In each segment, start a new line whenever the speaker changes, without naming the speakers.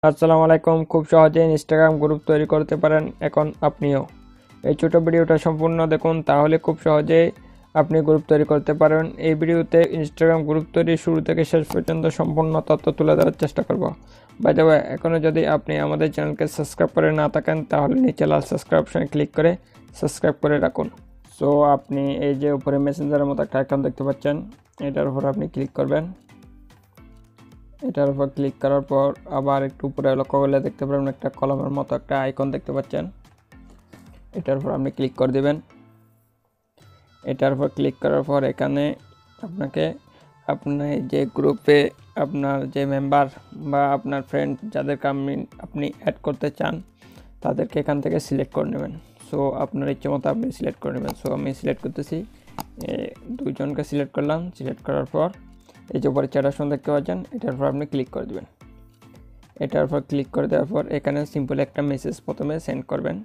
আসসালামু আলাইকুম। খুব সহজেই ইনস্টাগ্রাম গ্রুপ তৈরি করতে পারেন এখন আপনিও। এই ছোট ভিডিওটা সম্পূর্ণ দেখুন, তাহলে খুব সহজেই আপনি গ্রুপ তৈরি করতে পারেন। এই ভিডিওতে ইনস্টাগ্রাম গ্রুপ তৈরি শুরু থেকে শেষ পর্যন্ত সম্পূর্ণ তথ্য তুলে ধরার চেষ্টা করব। বাই দ্য ওয়ে, এখনও যদি আপনি আমাদের চ্যানেলকে সাবস্ক্রাইব করে না থাকেন তাহলে নিচে লাল সাবস্ক্রাইব অপশনে ক্লিক করে সাবস্ক্রাইব করে রাখুন। সো আপনি এই যে উপরে মেসেঞ্জারের মতো একটা আইকন দেখতে পাচ্ছেন, এটার উপর আপনি ক্লিক করবেন। এটার উপর ক্লিক করার পর আবার একটু উপরে লক্ষ্য করলে দেখতে পাবেন একটা কলমের মতো একটা আইকন দেখতে পাচ্ছেন, এটার উপর আপনি ক্লিক করে দিবেন। এটার উপর ক্লিক করার পর এখানে আপনাকে আপনার যে গ্রুপে আপনার যে মেম্বার বা আপনার ফ্রেন্ড যাদেরকে আপনি অ্যাড করতে চান তাদেরকে এখান থেকে সিলেক্ট করে নেবেন। সো আপনার ইচ্ছে মতো আপনি সিলেক্ট করে নেবেন। সো আমি সিলেক্ট করতেছি, দুইজনকে সিলেক্ট করলাম। সিলেক্ট করার পর এই যে উপরে চ্যাট অপশন দেখতে পাচ্ছেন, এটার উপর আপনি ক্লিক করে দেবেন। এটার উপর ক্লিক করে দেওয়ার পর এখানে সিম্পল একটা মেসেজ প্রথমে সেন্ড করবেন।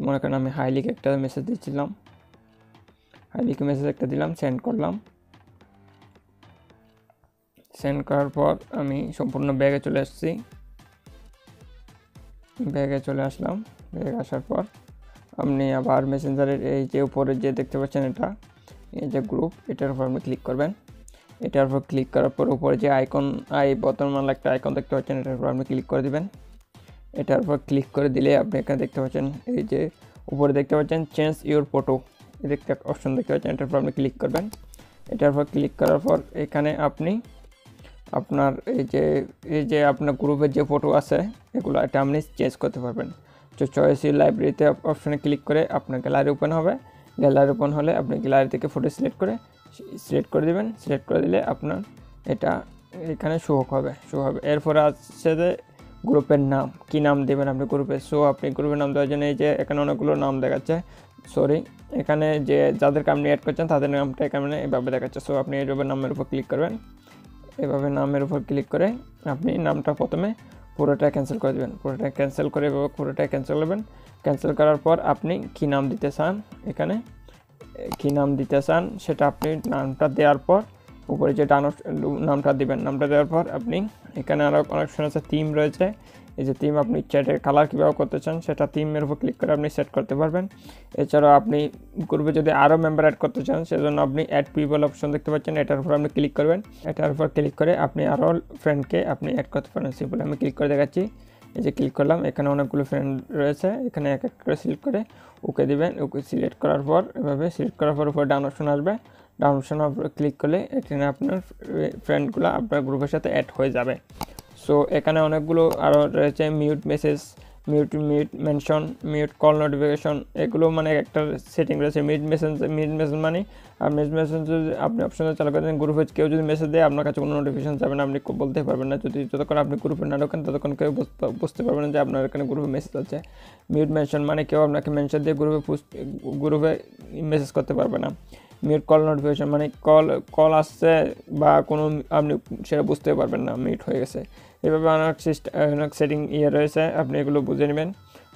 মনে করেন আমি হাই লিখে একটা মেসেজ দিচ্ছিলাম, হাই লিখে মেসেজ একটা দিলাম, সেন্ড করলাম। সেন্ড করার পর আমি সম্পূর্ণ ব্যাগে চলে আসছি। ব্যাগে চলে আসলাম। ব্যাগে আসার পর আপনি আবার মেসেঞ্জারের এই যে উপরে যে দেখতে পাচ্ছেন এটা, এই যে গ্রুপ, এটার উপর আপনি ক্লিক করবেন। এটার উপর ক্লিক করার পর উপরে যে বর্তমান একটা আইকন দেখতে পাচ্ছেন, এটার উপর আপনি ক্লিক করে দিবেন। এটার উপর ক্লিক করে দিলে আপনি এখানে দেখতে পাচ্ছেন এই যে উপরে দেখতে পাচ্ছেন চেঞ্জ ইউর ফটো, এই একটা অপশন দেখতে পাচ্ছেন, এটার উপর আপনি ক্লিক করবেন। এটার উপর ক্লিক করার পর এখানে আপনি আপনার এই যে আপনার গ্রুপের যে ফটো আছে এগুলো এটা আপনি চেঞ্জ করতে পারবেন। তো চয়েস ইউর লাইব্রেরিতে অপশনে ক্লিক করে আপনার গ্যালারি ওপেন হবে। গ্যালারি ওপেন হলে আপনি গ্যালারি থেকে ফটো সিলেক্ট করে দেবেন। সিলেক্ট করে দিলে আপনার এটা এখানে শো হবে। এরপরে আছে যে গ্রুপের নাম, কি নাম দেবেন আপনি গ্রুপে। সো আপনি গ্রুপের নাম দেওয়ার জন্য এই যে এখানে অনেকগুলো নাম দেখাচ্ছে, এখানে যে যাদেরকে আপনি অ্যাড করছেন তাদের নামটা এখানে এভাবে দেখাচ্ছে। সো আপনি এইভাবে নামের উপর ক্লিক করবেন। এভাবে নামের উপর ক্লিক করে আপনি নামটা প্রথমে পুরোটা ক্যান্সেল করে দেবেন। পুরোটা ক্যান্সেল করে এভাবে পুরোটা ক্যান্সেল করবেন। ক্যান্সেল করার পর আপনি কী নাম দিতে চান, এখানে কী নাম দিতে চান সেটা আপনি নামটা দেওয়ার পর উপরে যে নামটা দিবেন। নামটা দেওয়ার পর আপনি এখানে আরও অপশন আছে, থিম রয়েছে। এই যে থিম, আপনি চ্যাটের কালার কীভাবে করতে চান সেটা থিমের উপর ক্লিক করে আপনি সেট করতে পারবেন। এছাড়াও আপনি গ্রুপে যদি আরও মেম্বার অ্যাড করতে চান সেজন্য আপনি অ্যাড পিপল অপশন দেখতে পাচ্ছেন, এটার উপর আপনি ক্লিক করবেন। এটার উপর ক্লিক করে আপনি আরও ফ্রেন্ডকে আপনি অ্যাড করতে পারেন। সিম্পল আমি ক্লিক করে দেখাচ্ছি। এই যে ক্লিক করলাম, এখানে অনেকগুলো ফ্রেন্ড রয়েছে, এখানে এক এক করে সিলেক্ট করে ওকে দিবেন। ওকে সিলেক্ট করার পর এভাবে সিলেক্ট করার পর উপরে ডাউন অপশন আসবে। ডাউন অপশনের উপর ক্লিক করলে এখানে আপনার ফ্রেন্ডগুলো আপনার গ্রুপের সাথে অ্যাড হয়ে যাবে। সো এখানে অনেকগুলো আরও রয়েছে, mute message, mute mention, mute call notification, এগুলো মানে একটা সেটিং রয়েছে। মিউট মেসেজ মানে মেসেজ আপনি অপশনে চালু করে দেন, গ্রুপে কেউ যদি মেসেজ দেয় আপনার কাছে কোনো নোটিফিকেশন যাবে না, আপনি বলতে পারবেন না। যতক্ষণ আপনি গ্রুপে না ঢোকেন ততক্ষণ কেউ বুঝতে পারবেন না যে আপনার এখানে গ্রুপে মেসেজ আছে। মিউট মেনশন মানে কেউ আপনাকে মেনশন দিয়ে গ্রুপে মেসেজ করতে পারবে না। মিউট কল নোটিফিকেশন মানে কল আসছে বা কোনো আপনি সেটা বুঝতে পারবেন না মিউট হয়ে গেছে। এভাবে অনেক সেটিং রয়েছে, আপনি এগুলো বুঝে নেবেন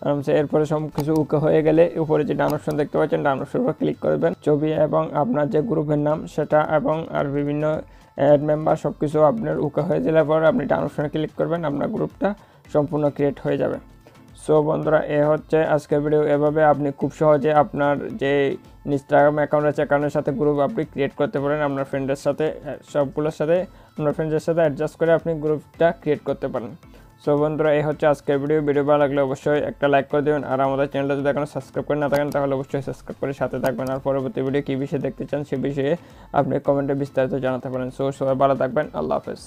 আরামসে। এরপরে সব কিছু ওকে হয়ে গেলে উপরে যে ডাউন অপশন দেখতে পাচ্ছেন, ডাউন অপশনের উপর ক্লিক করবেন। ছবি এবং আপনার যে গ্রুপের নাম সেটা এবং আর বিভিন্ন অ্যাড মেম্বার সব কিছু আপনার ওকে হয়ে গেলে পর আপনি ডাউন অপশনে ক্লিক করবেন, আপনার গ্রুপটা সম্পূর্ণ ক্রিয়েট হয়ে যাবে। সো বন্ধুরা, এ হচ্ছে আজকের ভিডিও। এভাবে আপনি খুব সহজে আপনার যে ইনস্টাগ্রাম অ্যাকাউন্ট আছে অ্যাকাউন্টের সাথে গ্রুপ আপনি ক্রিয়েট করতে পারেন। আপনার ফ্রেন্ডের সাথে সবগুলোর সাথে আপনার ফ্রেন্ডের সাথে অ্যাডজাস্ট করে আপনি গ্রুপটা ক্রিয়েট করতে পারেন। সো বন্ধুরা, এই হচ্ছে আজকের ভিডিও ভালো লাগলে অবশ্যই একটা লাইক করে দেবেন। আর আমাদের চ্যানেলটা যদি এখনো সাবস্ক্রাইব করে না থাকেন তাহলে অবশ্যই সাবস্ক্রাইব করে সাথে থাকবেন। আর পরবর্তী ভিডিও কী বিষয়ে দেখতে চান সে বিষয়ে আপনি কমেন্টে বিস্তারিত জানাতে পারেন। সো সবাই ভালো থাকবেন। আল্লাহ হাফেজ।